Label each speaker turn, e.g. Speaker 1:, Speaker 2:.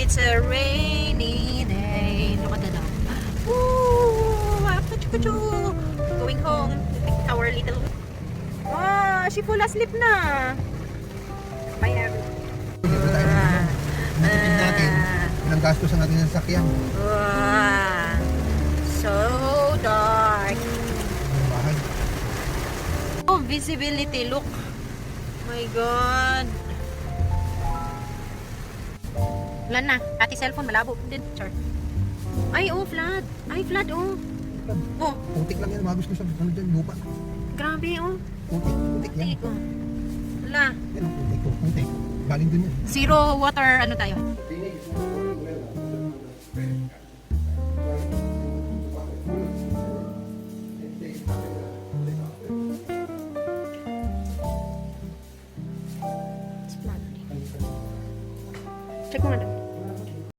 Speaker 1: It's a rainy day. Look at the dog. Woo! Kuchu-kuchu! Going home. Our little... Wow! She full asleep na. Bye, Abby.
Speaker 2: Natipid natin. Ilang gastos ang ating sasakyan.
Speaker 1: Wow! So dark.
Speaker 2: Bahay.
Speaker 1: Oh, visibility. Look. My God. Wala na. Pati cellphone, malabo din. Sure. Ay, oh, flood. Ay, flood, oh. Oh,
Speaker 2: Putik lang yan. Mabis ko sa ano dyan, lupa.
Speaker 1: grabe, oh.
Speaker 2: Putik yan.
Speaker 1: Putik, oh. Wala.
Speaker 2: Yan ang putik ko. Putik. Galing dun yan.
Speaker 1: Zero water, ano tayo? It's flood. Check mo nga daw.